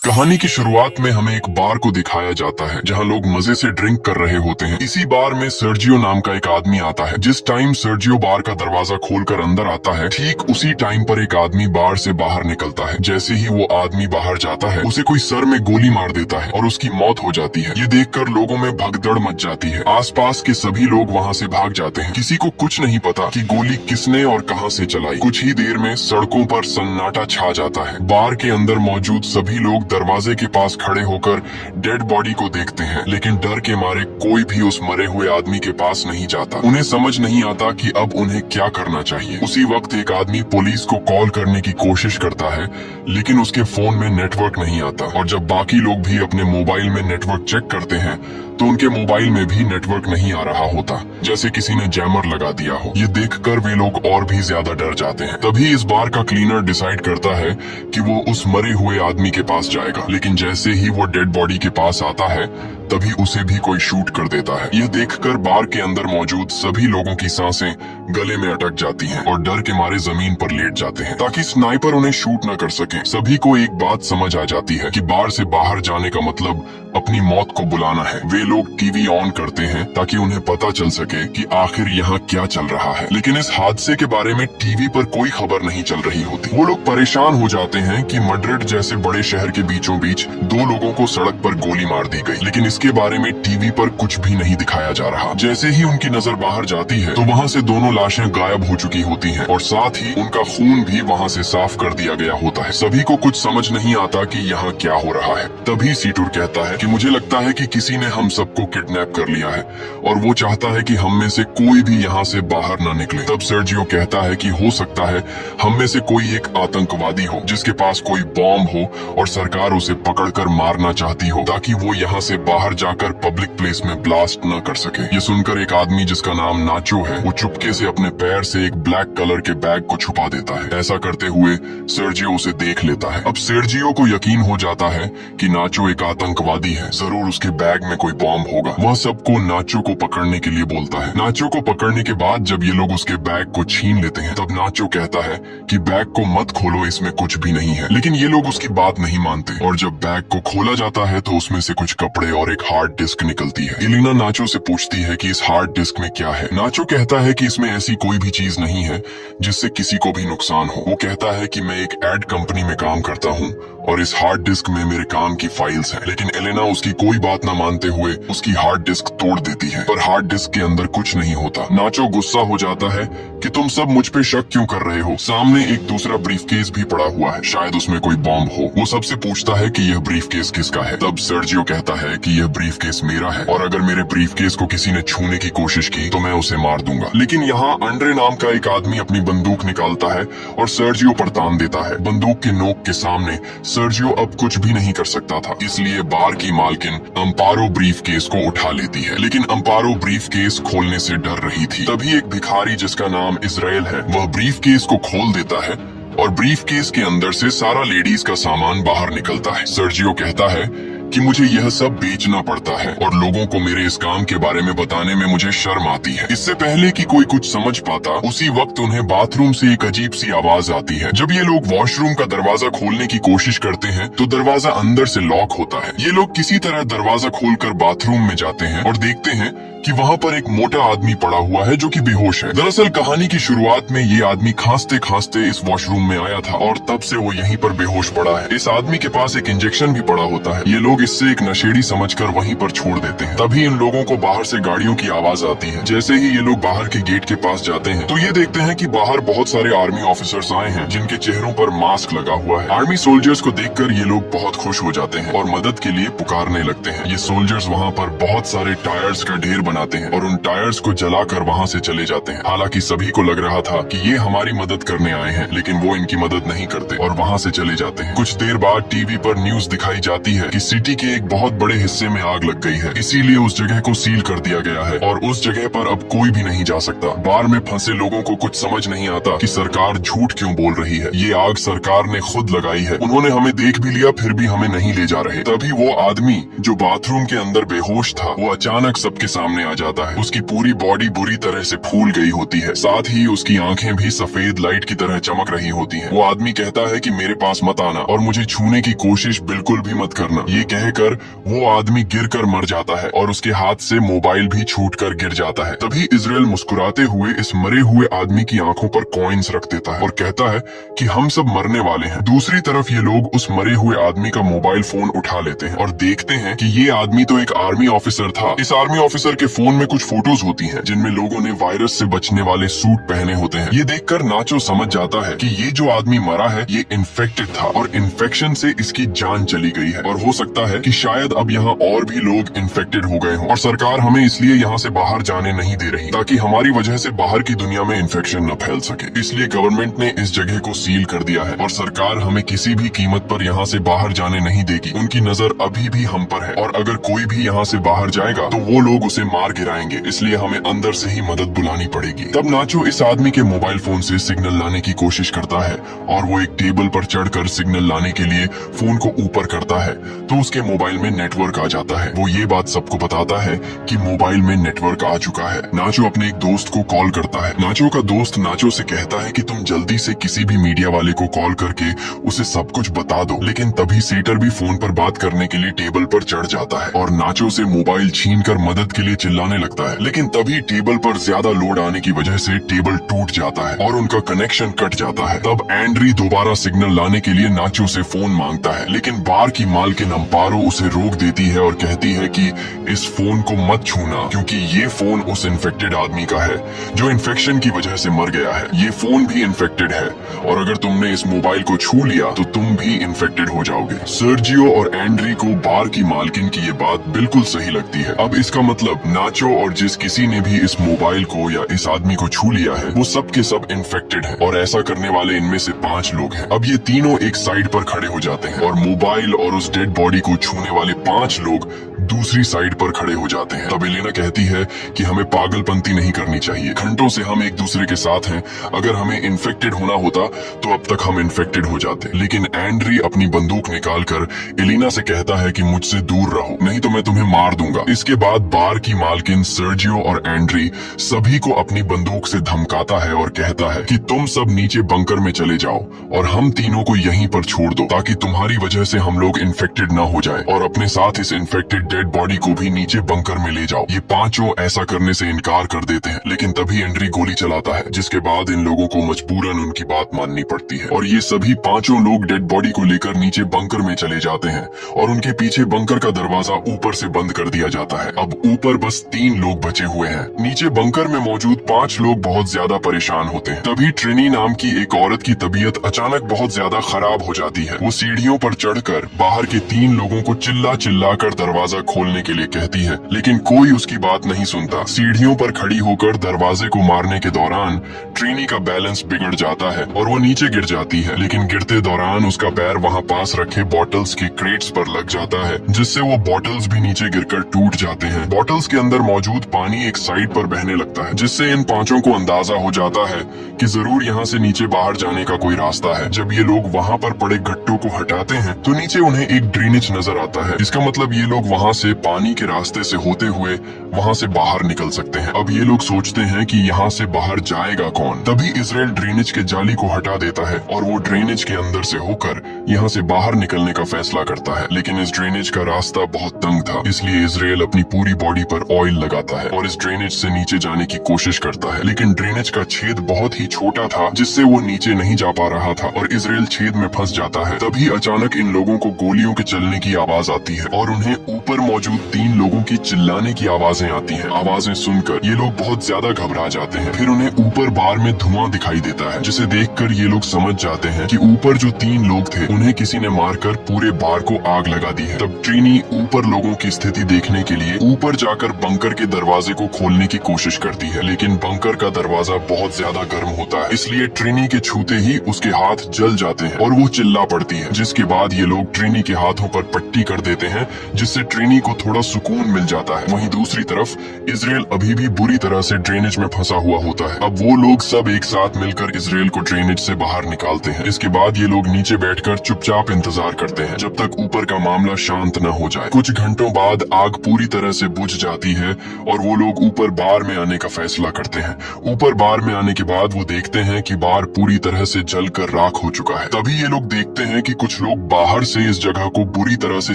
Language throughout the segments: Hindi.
कहानी की शुरुआत में हमें एक बार को दिखाया जाता है जहां लोग मजे से ड्रिंक कर रहे होते हैं। इसी बार में सर्जियो नाम का एक आदमी आता है। जिस टाइम सर्जियो बार का दरवाजा खोलकर अंदर आता है, ठीक उसी टाइम पर एक आदमी बार से बाहर निकलता है। जैसे ही वो आदमी बाहर जाता है, उसे कोई सर में गोली मार देता है और उसकी मौत हो जाती है। ये देखकर लोगों में भगदड़ मच जाती है। आसपास के सभी लोग वहाँ से भाग जाते हैं। किसी को कुछ नहीं पता कि गोली किसने और कहाँ से चलाई। कुछ ही देर में सड़कों पर सन्नाटा छा जाता है। बार के अंदर मौजूद सभी लोग दरवाजे के पास खड़े होकर डेड बॉडी को देखते हैं, लेकिन डर के मारे कोई भी उस मरे हुए आदमी के पास नहीं जाता। उन्हें समझ नहीं आता कि अब उन्हें क्या करना चाहिए। उसी वक्त एक आदमी पुलिस को कॉल करने की कोशिश करता है, लेकिन उसके फोन में नेटवर्क नहीं आता। और जब बाकी लोग भी अपने मोबाइल में नेटवर्क चेक करते हैं तो उनके मोबाइल में भी नेटवर्क नहीं आ रहा होता, जैसे किसी ने जैमर लगा दिया हो। ये देखकर वे लोग और भी ज्यादा डर जाते हैं। तभी इस बार का क्लीनर डिसाइड करता है कि वो उस मरे हुए आदमी के पास जाएगा, लेकिन जैसे ही वो डेड बॉडी के पास आता है तभी उसे भी कोई शूट कर देता है। यह देखकर बार के अंदर मौजूद सभी लोगों की सांसें गले में अटक जाती हैं और डर के मारे जमीन पर लेट जाते हैं ताकि स्नाइपर उन्हें शूट न कर सके। सभी को एक बात समझ आ जाती है कि बार से बाहर जाने का मतलब अपनी मौत को बुलाना है। वे लोग टीवी ऑन करते हैं ताकि उन्हें पता चल सके कि आखिर यहाँ क्या चल रहा है, लेकिन इस हादसे के बारे में टीवी पर कोई खबर नहीं चल रही होती। वो लोग परेशान हो जाते हैं कि मैड्रिड जैसे बड़े शहर के बीचों बीच दो लोगों को सड़क पर गोली मार दी गई, लेकिन इसके बारे में टीवी पर कुछ भी नहीं दिखाया जा रहा। जैसे ही उनकी नजर बाहर जाती है तो वहाँ से दोनों लाशें गायब हो चुकी होती हैं और साथ ही उनका खून भी वहाँ से साफ कर दिया गया होता है। सभी को कुछ समझ नहीं आता कि यहाँ क्या हो रहा है। तभी सीटूर कहता है कि मुझे लगता है कि किसी ने हम सबको किडनैप कर लिया है और वो चाहता है कि हम में से कोई भी यहाँ से बाहर न निकले। तब सर्जियो कहता है कि हो सकता है हम में से कोई एक आतंकवादी हो जिसके पास कोई बॉम्ब हो और सरकार उसे पकड़कर मारना चाहती हो ताकि वो यहाँ से बाहर जाकर पब्लिक प्लेस में ब्लास्ट न कर सके। ये सुनकर एक आदमी जिसका नाम नाचो है, वो चुपके से अपने पैर से एक ब्लैक कलर के बैग को छुपा देता है। ऐसा करते हुए सर्जियो उसे देख लेता है। अब सर्जियो को यकीन हो जाता है कि नाचो एक आतंकवादी है, जरूर उसके बैग में कोई बॉम्ब होगा। वह सबको नाचो को पकड़ने के लिए बोलता है। नाचो को पकड़ने के बाद जब ये लोग उसके बैग को छीन लेते हैं तब नाचो कहता है कि बैग को मत खोलो, इसमें कुछ भी नहीं है, लेकिन ये लोग उसकी बात नहीं मानते और जब बैग को खोला जाता है तो उसमें से कुछ कपड़े और एक हार्ड डिस्क निकलती है। एलिना नाचो से पूछती है कि इस हार्ड डिस्क में क्या है। नाचो कहता है कि इसमें ऐसी कोई भी चीज नहीं है जिससे किसी को भी नुकसान हो। वो कहता है कि मैं एक एड कंपनी में काम करता हूँ और इस हार्ड डिस्क में मेरे काम की फाइल्स हैं, लेकिन एलेना उसकी कोई बात न मानते हुए उसकी हार्ड डिस्क तोड़ देती है, पर हार्ड डिस्क के अंदर कुछ नहीं होता। नाचो गुस्सा हो जाता है कि तुम सब मुझ पे शक क्यों कर रहे हो। सामने एक दूसरा ब्रीफकेस भी पड़ा हुआ है, शायद उसमें कोई बॉम्ब हो। वो सबसे पूछता है कि यह ब्रीफकेस किसका है। तब सर्जियो कहता है कि यह ब्रीफकेस मेरा है और अगर मेरे ब्रीफकेस को किसी ने छूने की कोशिश की तो मैं उसे मार दूंगा। लेकिन यहाँ अंड्रे नाम का एक आदमी अपनी बंदूक निकालता है और सर्जियो पर तान देता है। बंदूक के नोक के सामने सर्जियो अब कुछ भी नहीं कर सकता था, इसलिए बार की मालकिन अम्पारो ब्रीफकेस को उठा लेती है, लेकिन अम्पारो ब्रीफकेस खोलने से डर रही थी। तभी एक भिखारी जिसका नाम इजराइल है, वह ब्रीफकेस को खोल देता है और ब्रीफकेस के अंदर से सारा लेडीज का सामान बाहर निकलता है। सर्जियो कहता है कि मुझे यह सब बेचना पड़ता है और लोगों को मेरे इस काम के बारे में बताने में मुझे शर्म आती है। इससे पहले कि कोई कुछ समझ पाता, उसी वक्त उन्हें बाथरूम से एक अजीब सी आवाज आती है। जब ये लोग वॉशरूम का दरवाजा खोलने की कोशिश करते हैं तो दरवाजा अंदर से लॉक होता है। ये लोग किसी तरह दरवाजा खोलकर बाथरूम में जाते हैं और देखते हैं कि वहाँ पर एक मोटा आदमी पड़ा हुआ है जो कि बेहोश है। दरअसल कहानी की शुरुआत में ये आदमी खांसते खांसते इस वॉशरूम में आया था और तब से वो यहीं पर बेहोश पड़ा है। इस आदमी के पास एक इंजेक्शन भी पड़ा होता है। ये लोग इससे एक नशेड़ी समझकर वहीं पर छोड़ देते हैं। तभी इन लोगों को बाहर से गाड़ियों की आवाज आती है। जैसे ही ये लोग बाहर के गेट के पास जाते हैं तो ये देखते हैं कि बाहर बहुत सारे आर्मी ऑफिसर्स आए हैं जिनके चेहरों पर मास्क लगा हुआ है। आर्मी सोल्जर्स को देखकर ये लोग बहुत खुश हो जाते हैं और मदद के लिए पुकारने लगते हैं। ये सोल्जर्स वहाँ पर बहुत सारे टायर्स का ढेर बनाते हैं और उन टायर्स को जलाकर वहाँ से चले जाते हैं। हालांकि सभी को लग रहा था कि ये हमारी मदद करने आए हैं, लेकिन वो इनकी मदद नहीं करते और वहाँ से चले जाते हैं। कुछ देर बाद टीवी पर न्यूज दिखाई जाती है कि सिटी के एक बहुत बड़े हिस्से में आग लग गई है, इसीलिए उस जगह को सील कर दिया गया है और उस जगह पर अब कोई भी नहीं जा सकता। बार में फंसे लोगों को कुछ समझ नहीं आता कि सरकार झूठ क्यों बोल रही है। ये आग सरकार ने खुद लगाई है, उन्होंने हमें देख भी लिया फिर भी हमें नहीं ले जा रहे। तभी वो आदमी जो बाथरूम के अंदर बेहोश था वो अचानक सबके सामने सामने आ जाता है। उसकी पूरी बॉडी बुरी तरह से फूल गई होती है, साथ ही उसकी आंखें भी सफेद लाइट की तरह चमक रही होती हैं। वो आदमी कहता है कि मेरे पास मत आना और मुझे छूने की कोशिश बिल्कुल भी मत करना। ये कहकर वो आदमी गिरकर मर जाता है और उसके हाथ से मोबाइल भी छूटकर गिर जाता है। तभी इजराइल मुस्कुराते हुए इस मरे हुए आदमी की आंखों पर कॉइन्स रख देता है और कहता है कि हम सब मरने वाले हैं। दूसरी तरफ ये लोग उस मरे हुए आदमी का मोबाइल फोन उठा लेते हैं और देखते हैं कि ये आदमी तो एक आर्मी ऑफिसर था। इस आर्मी ऑफिसर के फोन में कुछ फोटोज होती हैं जिनमें लोगों ने वायरस से बचने वाले सूट पहने होते हैं। ये देखकर नाचो समझ जाता है कि ये जो आदमी मरा है ये इन्फेक्टेड था और इन्फेक्शन से इसकी जान चली गई है और हो सकता है कि शायद अब यहाँ और भी लोग इन्फेक्टेड हो गए हों और सरकार हमें इसलिए यहाँ से बाहर जाने नहीं दे रही ताकि हमारी वजह से बाहर की दुनिया में इन्फेक्शन न फैल सके। इसलिए गवर्नमेंट ने इस जगह को सील कर दिया है और सरकार हमें किसी भी कीमत पर यहाँ से बाहर जाने नहीं देगी। उनकी नजर अभी भी हम पर है और अगर कोई भी यहाँ से बाहर जाएगा तो वो लोग उसे मार गिराएंगे, इसलिए हमें अंदर से ही मदद बुलानी पड़ेगी। तब नाचो इस आदमी के मोबाइल फोन से सिग्नल लाने की कोशिश करता है और वो एक टेबल पर चढ़कर सिग्नल लाने के लिए फोन को ऊपर करता है तो उसके मोबाइल में नेटवर्क आ जाता है। वो ये बात सबको बताता है कि मोबाइल में नेटवर्क आ चुका है। नाचो अपने एक दोस्त को कॉल करता है। नाचो का दोस्त नाचो से कहता है कि तुम जल्दी से किसी भी मीडिया वाले को कॉल करके उसे सब कुछ बता दो। लेकिन तभी सेटर भी फोन पर बात करने के लिए टेबल पर चढ़ जाता है और नाचो से मोबाइल छीनकर मदद के लिए चिल्लाने लगता है। लेकिन तभी टेबल पर ज्यादा लोड आने की वजह से टेबल टूट जाता है और उनका कनेक्शन कट जाता है। तब एंड्री दोबारा सिग्नल लाने के लिए नाचो से फोन मांगता है, लेकिन बार की मालकिन अम्पारो उसे रोक देती है और कहती है कि इस फोन को मत छूना क्योंकि ये फोन उस इन्फेक्टेड आदमी का है जो इन्फेक्शन की वजह से मर गया है। ये फोन भी इन्फेक्टेड है और अगर तुमने इस मोबाइल को छू लिया तो तुम भी इन्फेक्टेड हो जाओगे। सर्जियो और एंड्री को बार की मालकिन की ये बात बिल्कुल सही लगती है। अब इसका मतलब नाचो और जिस किसी ने भी इस मोबाइल को या इस आदमी को छू लिया है वो सब के सब इन्फेक्टेड है और ऐसा करने वाले इनमें से 5 लोग हैं। अब ये तीनों एक साइड पर खड़े हो जाते हैं और मोबाइल और उस डेड बॉडी को छूने वाले 5 लोग दूसरी साइड पर खड़े हो जाते हैं। तब एलेना कहती है कि हमें पागलपंती नहीं करनी चाहिए, घंटों से हम एक दूसरे के साथ हैं, अगर हमें इन्फेक्टेड होना होता तो अब तक हम इन्फेक्टेड हो जाते। लेकिन एंड्री अपनी बंदूक निकालकर एलेना से कहता है कि मुझसे दूर रहो नहीं तो मैं तुम्हें मार दूंगा। इसके बाद बार की मालकिन सर्जियो और एंड्री सभी को अपनी बंदूक से धमकाता है और कहता है कि तुम सब नीचे बंकर में चले जाओ और हम तीनों को यहीं पर छोड़ दो ताकि तुम्हारी वजह से हम लोग इन्फेक्टेड ना हो जाए और अपने साथ इस इन्फेक्टेड डेड बॉडी को भी नीचे बंकर में ले जाओ। ये 5 ऐसा करने से इनकार कर देते हैं, लेकिन तभी एंड्री गोली चलाता है जिसके बाद इन लोगों को मजबूरन उनकी बात माननी पड़ती है और ये सभी 5 लोग डेड बॉडी को लेकर नीचे बंकर में चले जाते हैं और उनके पीछे बंकर का दरवाजा ऊपर से बंद कर दिया जाता है। अब ऊपर बस 3 लोग बचे हुए हैं। नीचे बंकर में मौजूद 5 लोग बहुत ज्यादा परेशान होते हैं। तभी ट्रिनी नाम की एक औरत की तबीयत अचानक बहुत ज्यादा खराब हो जाती है। वो सीढ़ियों पर चढ़कर बाहर के 3 लोगों को चिल्ला चिल्ला कर दरवाजा खोलने के लिए कहती है, लेकिन कोई उसकी बात नहीं सुनता। सीढ़ियों पर खड़ी होकर दरवाजे को मारने के दौरान ट्रिनी का बैलेंस बिगड़ जाता है और वो नीचे गिर जाती है, लेकिन गिरते दौरान उसका पैर वहाँ पास रखे बॉटल्स के क्रेट्स पर लग जाता है जिससे वो बॉटल्स भी नीचे गिरकर टूट जाते हैं। बॉटल्स के अंदर मौजूद पानी एक साइड पर बहने लगता है जिससे इन 5 को अंदाजा हो जाता है कि जरूर यहाँ से नीचे बाहर जाने का कोई रास्ता है। जब ये लोग वहाँ पर पड़े गट्टों को हटाते हैं तो नीचे उन्हें एक ड्रेनेज नजर आता है। इसका मतलब ये लोग वहाँ से पानी के रास्ते से होते हुए वहाँ से बाहर निकल सकते हैं। अब ये लोग सोचते हैं कि यहाँ से बाहर जाएगा कौन। तभी इजराइल ड्रेनेज के जाली को हटा देता है और वो ड्रेनेज के अंदर से होकर यहाँ से बाहर निकलने का फैसला करता है, लेकिन इस ड्रेनेज का रास्ता बहुत तंग था, इसलिए इजराइल अपनी पूरी बॉडी पर ऑयल लगाता है और इस ड्रेनेज से नीचे जाने की कोशिश करता है, लेकिन ड्रेनेज का छेद बहुत ही छोटा था जिससे वो नीचे नहीं जा पा रहा था और इजराइल छेद में फंस जाता है। तभी अचानक इन लोगों को गोलियों के चलने की आवाज आती है और उन्हें ऊपर मौजूद 3 लोगों की चिल्लाने की आवाजें आती हैं। आवाजें सुनकर ये लोग बहुत ज्यादा घबरा जाते हैं। फिर उन्हें ऊपर बार में धुआं दिखाई देता है जिसे देखकर ये लोग समझ जाते हैं कि ऊपर जो 3 लोग थे उन्हें किसी ने मारकर पूरे बार को आग लगा दी है। तब ट्रिनी ऊपर लोगों की स्थिति देखने के लिए ऊपर जाकर बंकर के दरवाजे को खोलने की कोशिश करती है, लेकिन बंकर का दरवाजा बहुत ज्यादा गर्म होता है, इसलिए ट्रिनी के छूते ही उसके हाथ जल जाते हैं और वो चिल्ला पड़ती है, जिसके बाद ये लोग ट्रिनी के हाथों पर पट्टी कर देते हैं जिससे ट्रिनी को थोड़ा सुकून मिल जाता है। वहीं दूसरी तरफ इजराइल अभी भी बुरी तरह से ड्रेनेज में फंसा हुआ होता है। अब वो लोग सब एक साथ मिलकर इजराइल को ड्रेनेज से बाहर निकालते हैं। इसके बाद ये लोग नीचे बैठकर चुपचाप इंतजार करते हैं जब तक ऊपर का मामला शांत न हो जाए। कुछ घंटों बाद आग पूरी तरह से बुझ जाती जाती है और वो लोग ऊपर बार में आने का फैसला करते हैं। ऊपर बार में आने के बाद वो देखते हैं कि बार पूरी तरह से जलकर राख हो चुका है। तभी ये लोग देखते हैं कि कुछ लोग बाहर से इस जगह को बुरी तरह से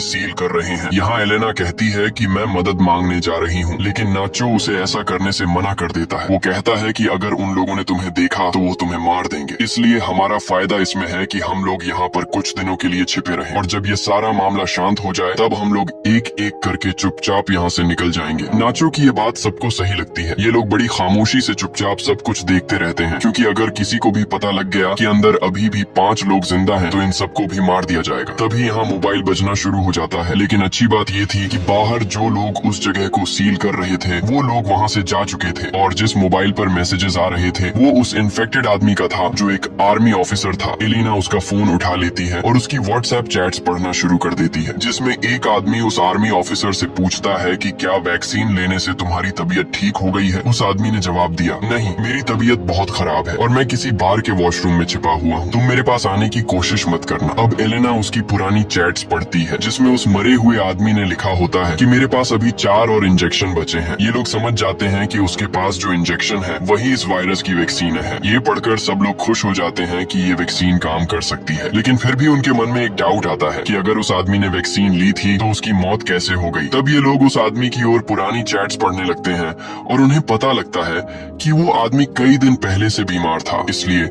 सील कर रहे हैं। यहाँ एलेना कहती है कि मैं मदद मांगने जा रही हूँ, लेकिन नाचो उसे ऐसा करने से मना कर देता है। वो कहता है कि अगर उन लोगों ने तुम्हें देखा तो वो तुम्हें मार देंगे, इसलिए हमारा फायदा इसमें है कि हम लोग यहाँ पर कुछ दिनों के लिए छिपे रहें और जब ये सारा मामला शांत हो जाए तब हम लोग एक एक करके चुपचाप यहाँ से निकल जाएंगे। नाचो की ये बात सबको सही लगती है। ये लोग बड़ी खामोशी से चुपचाप सब कुछ देखते रहते हैं, क्योंकि अगर किसी को भी पता लग गया कि अंदर अभी भी 5 लोग जिंदा हैं तो इन सबको भी मार दिया जाएगा। तभी यहाँ मोबाइल बजना शुरू हो जाता है। लेकिन अच्छी बात ये थी कि बाहर जो लोग उस जगह को सील कर रहे थे वो लोग वहाँ से जा चुके थे और जिस मोबाइल पर मैसेजेस आ रहे थे वो उस इन्फेक्टेड आदमी का था जो एक आर्मी ऑफिसर था। एलिना उसका फोन उठा लेती है और उसकी व्हाट्सएप चैट्स पढ़ना शुरू कर देती है, जिसमें एक आदमी उस आर्मी ऑफिसर से पूछता है कि क्या वैक्सीन लेने से तुम्हारी तबीयत ठीक हो गई है। उस आदमी ने जवाब दिया, नहीं, मेरी तबीयत बहुत खराब है और मैं किसी बार के वॉशरूम में छिपा हुआ हूँ, तुम मेरे पास आने की कोशिश मत करना। अब एलेना उसकी पुरानी चैट्स पढ़ती है जिसमें उस मरे हुए आदमी ने लिखा होता है कि मेरे पास अभी 4 और इंजेक्शन बचे हैं। ये लोग समझ जाते हैं कि उसके पास जो इंजेक्शन है वही इस वायरस की वैक्सीन है। ये पढ़कर सब लोग खुश हो जाते हैं कि ये वैक्सीन काम कर सकती है, लेकिन फिर भी उनके मन में एक डाउट आता है कि अगर उस आदमी ने वैक्सीन ली थी तो उसकी मौत कैसे हो गई। तब ये लोग उस आदमी की ओर पुरानी चैट्स पढ़ने लगते हैं और उन्हें पता लगता है कि वो आदमी कई दिन पहले से बीमार था, इसलिए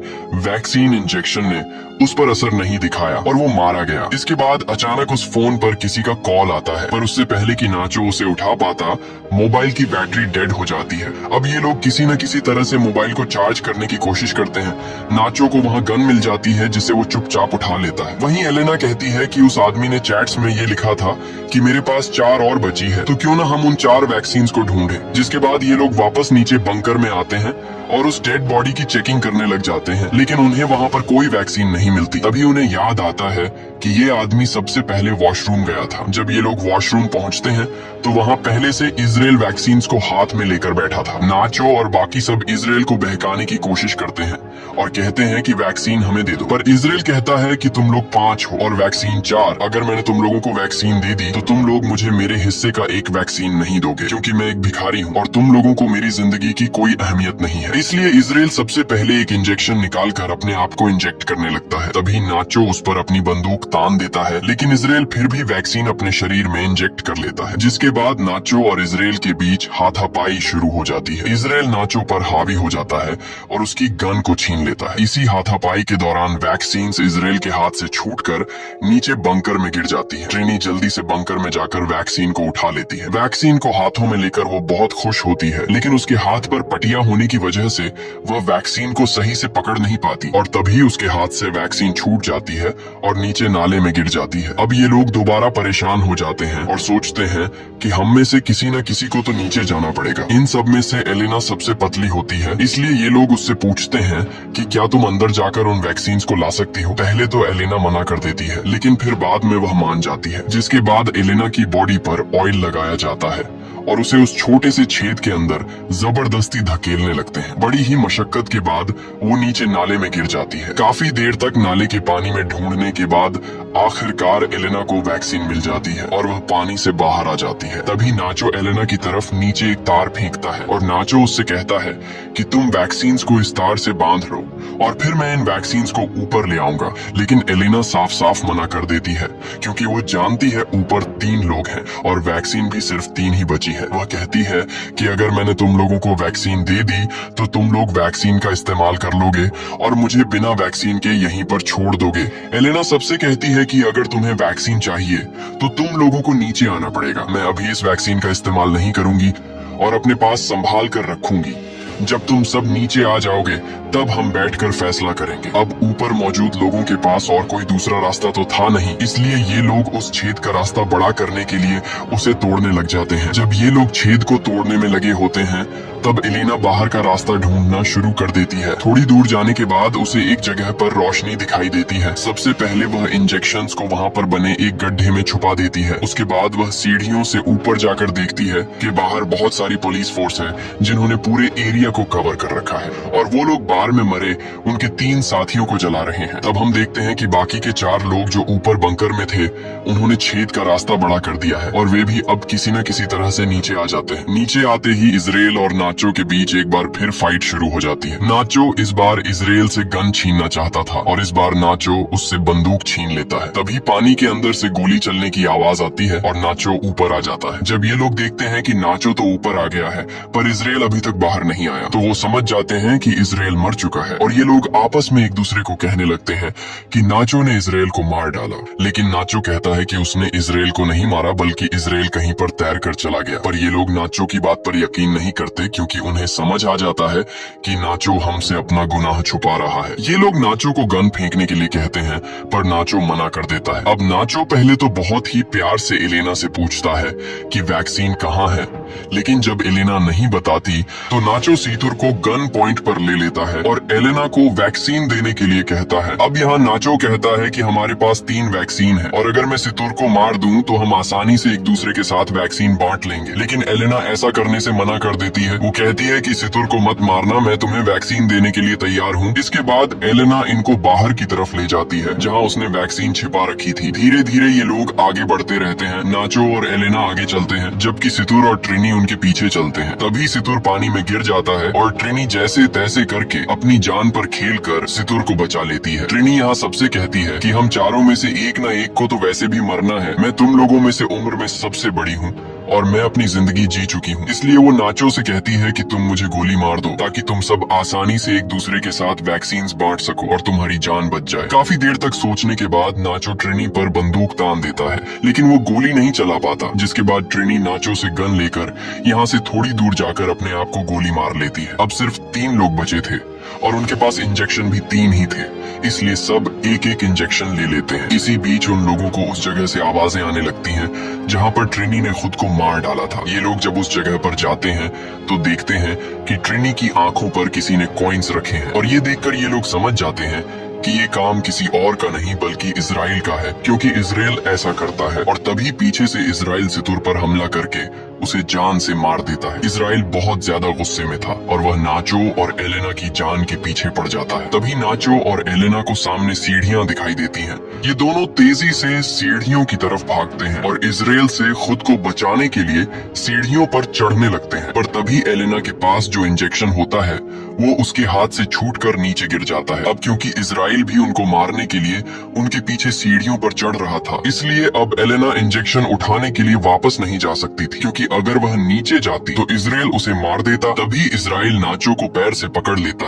वैक्सीन इंजेक्शन ने उस पर असर नहीं दिखाया और वो मारा गया। इसके बाद अचानक उस फोन पर किसी का कॉल आता है, पर उससे पहले कि नाचो उसे उठा पाता, मोबाइल की बैटरी डेड हो जाती है। अब ये लोग किसी न किसी तरह से मोबाइल को चार्ज करने की कोशिश करते हैं। नाचो को वहाँ गन मिल जाती है जिसे वो चुपचाप उठा लेता है। वहीं एलेना कहती है कि उस आदमी ने चैट्स में ये लिखा था कि मेरे पास 4 और बची है, तो क्यों ना हम उन 4 वैक्सीन को ढूंढे। जिसके बाद ये लोग वापस नीचे बंकर में आते हैं और उस डेड बॉडी की चेकिंग करने लग जाते हैं, लेकिन उन्हें वहाँ पर कोई वैक्सीन नहीं मिलती। तभी उन्हें याद आता है कि ये आदमी सबसे पहले वॉशरूम गया था। जब ये लोग वॉशरूम पहुँचते हैं तो वहाँ पहले से इजराइल वैक्सीन को हाथ में लेकर बैठा था। नाचो और बाकी सब इजराइल को बहकाने की कोशिश करते हैं और कहते हैं कि वैक्सीन हमें दे दो, पर इजराइल कहता है कि तुम लोग 5 हो और वैक्सीन 4। अगर मैंने तुम लोगों को वैक्सीन दे दी तो तुम लोग मुझे मेरे हिस्से का एक वैक्सीन नहीं दोगे, क्योंकि मैं एक भिखारी हूँ और तुम लोगों को मेरी जिंदगी की कोई अहमियत नहीं है। इसलिए इजराइल सबसे पहले एक इंजेक्शन निकाल कर अपने आप को इंजेक्ट करने लगता है। तभी नाचो उस पर अपनी बंदूक तान देता है, लेकिन इजराइल फिर भी वैक्सीन अपने शरीर में इंजेक्ट कर लेता है, जिसके बाद नाचो और इजराइल के बीच हाथापाई शुरू हो जाती है। इजराइल नाचो पर हावी हो जाता है और उसकी गन को छीन लेता है। इसी हाथापाई के दौरान वैक्सीन इजराइल के हाथ से छूटकर नीचे बंकर में गिर जाती है। ट्रेनी जल्दी से बंकर में जाकर वैक्सीन को उठा लेती है। वैक्सीन को हाथों में लेकर वो बहुत खुश होती है, लेकिन उसके हाथ पर पटिया होने की वजह से वह वैक्सीन को सही से पकड़ नहीं पाती और तभी उसके हाथ से वैक्सीन छूट जाती है और नीचे नाले में गिर जाती है। अब ये लोग दोबारा परेशान हो जाते हैं और सोचते हैं कि हम में से किसी न किसी को तो नीचे जाना पड़ेगा। इन सब में से एलेना सबसे पतली होती है, इसलिए ये लोग उससे पूछते हैं कि क्या तुम अंदर जाकर उन वैक्सीन को ला सकती हो। पहले तो एलेना मना कर देती है, लेकिन फिर बाद में वह मान जाती है, जिसके बाद एलेना की बॉडी पर ऑयल लगाया जाता है और उसे उस छोटे से छेद के अंदर जबरदस्ती धकेलने लगते हैं। बड़ी ही मशक्कत के बाद वो नीचे नाले में गिर जाती है। काफी देर तक नाले के पानी में ढूंढने के बाद आखिरकार एलेना को वैक्सीन मिल जाती है और वह पानी से बाहर आ जाती है। तभी नाचो एलेना की तरफ नीचे एक तार फेंकता है और नाचो उससे कहता है कि तुम वैक्सीन को इस तार से बांध लो और फिर मैं इन वैक्सीन को ऊपर ले आऊंगा। लेकिन एलेना साफ साफ मना कर देती है, क्योंकि वो जानती है ऊपर 3 लोग हैं और वैक्सीन भी सिर्फ 3 ही बची है। वह कहती है कि अगर मैंने तुम लोगों को वैक्सीन दे दी तो तुम लोग वैक्सीन का इस्तेमाल कर लोगे और मुझे बिना वैक्सीन के यहीं पर छोड़ दोगे। एलेना सबसे कहती है कि अगर तुम्हें वैक्सीन चाहिए तो तुम लोगों को नीचे आना पड़ेगा। मैं अभी इस वैक्सीन का इस्तेमाल नहीं करूंगी और अपने पास संभाल कर रखूंगी। जब तुम सब नीचे आ जाओगे तब हम बैठकर फैसला करेंगे। अब ऊपर मौजूद लोगों के पास और कोई दूसरा रास्ता तो था नहीं, इसलिए ये लोग उस छेद का रास्ता बड़ा करने के लिए उसे तोड़ने लग जाते हैं। जब ये लोग छेद को तोड़ने में लगे होते हैं तब एलेना बाहर का रास्ता ढूंढना शुरू कर देती है। थोड़ी दूर जाने के बाद उसे एक जगह पर रोशनी दिखाई देती है। सबसे पहले वह इंजेक्शंस को वहाँ पर बने एक गड्ढे में छुपा देती है। उसके बाद वह सीढ़ियों से ऊपर जाकर देखती है कि बाहर बहुत सारी पुलिस फोर्स है जिन्होंने पूरे एरिया एरिया को कवर कर रखा है और वो लोग बार में मरे उनके 3 साथियों को जला रहे हैं। तब हम देखते हैं कि बाकी के 4 लोग जो ऊपर बंकर में थे उन्होंने छेद का रास्ता बड़ा कर दिया है और वे भी अब किसी न किसी तरह से नीचे आ जाते हैं। नीचे आते ही इजराइल और नाचो के बीच एक बार फिर फाइट शुरू हो जाती है। नाचो इस बार इजराइल से गन छीनना चाहता था और इस बार नाचो उससे बंदूक छीन लेता है। तभी पानी के अंदर से गोली चलने की आवाज आती है और नाचो ऊपर आ जाता है। जब ये लोग देखते हैं कि नाचो तो ऊपर आ गया है पर इजराइल अभी तक बाहर नहीं आया तो वो समझ जाते हैं कि इजराइल मर चुका है और ये लोग आपस में एक दूसरे को कहने लगते हैं कि नाचो ने इजराइल को मार डाला। लेकिन नाचो कहता है कि उसने इजराइल को नहीं मारा बल्कि इजराइल कहीं पर तैर कर चला गया। पर ये लोग नाचो की बात पर यकीन नहीं करते क्योंकि उन्हें समझ आ जाता है कि नाचो हमसे अपना गुनाह छुपा रहा है। ये लोग नाचो को गन फेंकने के लिए कहते हैं पर नाचो मना कर देता है। अब नाचो पहले तो बहुत ही प्यार से एलेना से पूछता है कि वैक्सीन कहाँ है, लेकिन जब एलेना नहीं बताती तो नाचो सीतुर को गन पॉइंट पर ले लेता है और एलेना को वैक्सीन देने के लिए कहता है। अब यहाँ नाचो कहता है कि हमारे पास 3 वैक्सीन है और अगर मैं सीतुर को मार दूं तो हम आसानी से एक दूसरे के साथ वैक्सीन बांट लेंगे। लेकिन एलेना ऐसा करने से मना कर देती है। वो कहती है कि सीतुर को मत मारना, मैं तुम्हें वैक्सीन देने के लिए तैयार हूँ। इसके बाद एलेना इनको बाहर की तरफ ले जाती है जहाँ उसने वैक्सीन छिपा रखी थी। धीरे धीरे ये लोग आगे बढ़ते रहते हैं। नाचो और एलेना आगे चलते हैं जबकि सीतुर और ट्रिनी उनके पीछे चलते हैं। तभी सीतुर पानी में गिर जाता है और ट्रिनी जैसे तैसे करके अपनी जान पर खेल कर सीतुर को बचा लेती है। ट्रिनी यहाँ सबसे कहती है कि हम चारों में से एक न एक को तो वैसे भी मरना है। मैं तुम लोगों में से उम्र में सबसे बड़ी हूँ और मैं अपनी जिंदगी जी चुकी हूँ, इसलिए वो नाचो से कहती है कि तुम मुझे गोली मार दो ताकि तुम सब आसानी से एक दूसरे के साथ वैक्सीन बांट सको और तुम्हारी जान बच जाए। काफी देर तक सोचने के बाद नाचो ट्रिनी पर बंदूक तान देता है लेकिन वो गोली नहीं चला पाता, जिसके बाद ट्रिनी नाचो से गन लेकर यहाँ से थोड़ी दूर जाकर अपने आप को गोली मार लेती है। अब सिर्फ 3 लोग बचे थे और उनके पास इंजेक्शन भी 3 ही थे, इसलिए सब एक एक इंजेक्शन ले लेते हैं। इसी बीच उन लोगों को उस जगह से आवाजें आने लगती हैं जहां पर ट्रिनी ने खुद को मार डाला था। ये लोग जब उस जगह पर जाते हैं तो देखते हैं कि ट्रिनी की आंखों पर किसी ने कॉइन्स रखे हैं और ये देखकर ये लोग समझ जाते हैं कि ये काम किसी और का नहीं बल्कि इजराइल का है, क्योंकि इजराइल ऐसा करता है। और तभी पीछे से इजराइल सीतुर पर हमला करके उसे जान से मार देता है। इजराइल बहुत ज्यादा गुस्से में था और वह नाचो और एलेना की जान के पीछे पड़ जाता है। तभी नाचो और एलेना को सामने सीढ़ियां दिखाई देती हैं। ये दोनों तेजी से सीढ़ियों की तरफ भागते हैं और इजराइल से खुद को बचाने के लिए सीढ़ियों पर चढ़ने लगते हैं। पर तभी एलेना के पास जो इंजेक्शन होता है वो उसके हाथ से छूटकर नीचे गिर जाता है। अब क्योंकि इजराइल भी उनको मारने के लिए उनके पीछे सीढ़ियों पर चढ़ रहा था, इसलिए अब एलेना इंजेक्शन उठाने के लिए वापस नहीं जा सकती थी, क्योंकि अगर वह नीचे जाती तो इजराइल उसे मार देता। तभी इजराइल नाचो को पैर से पकड़ लेता।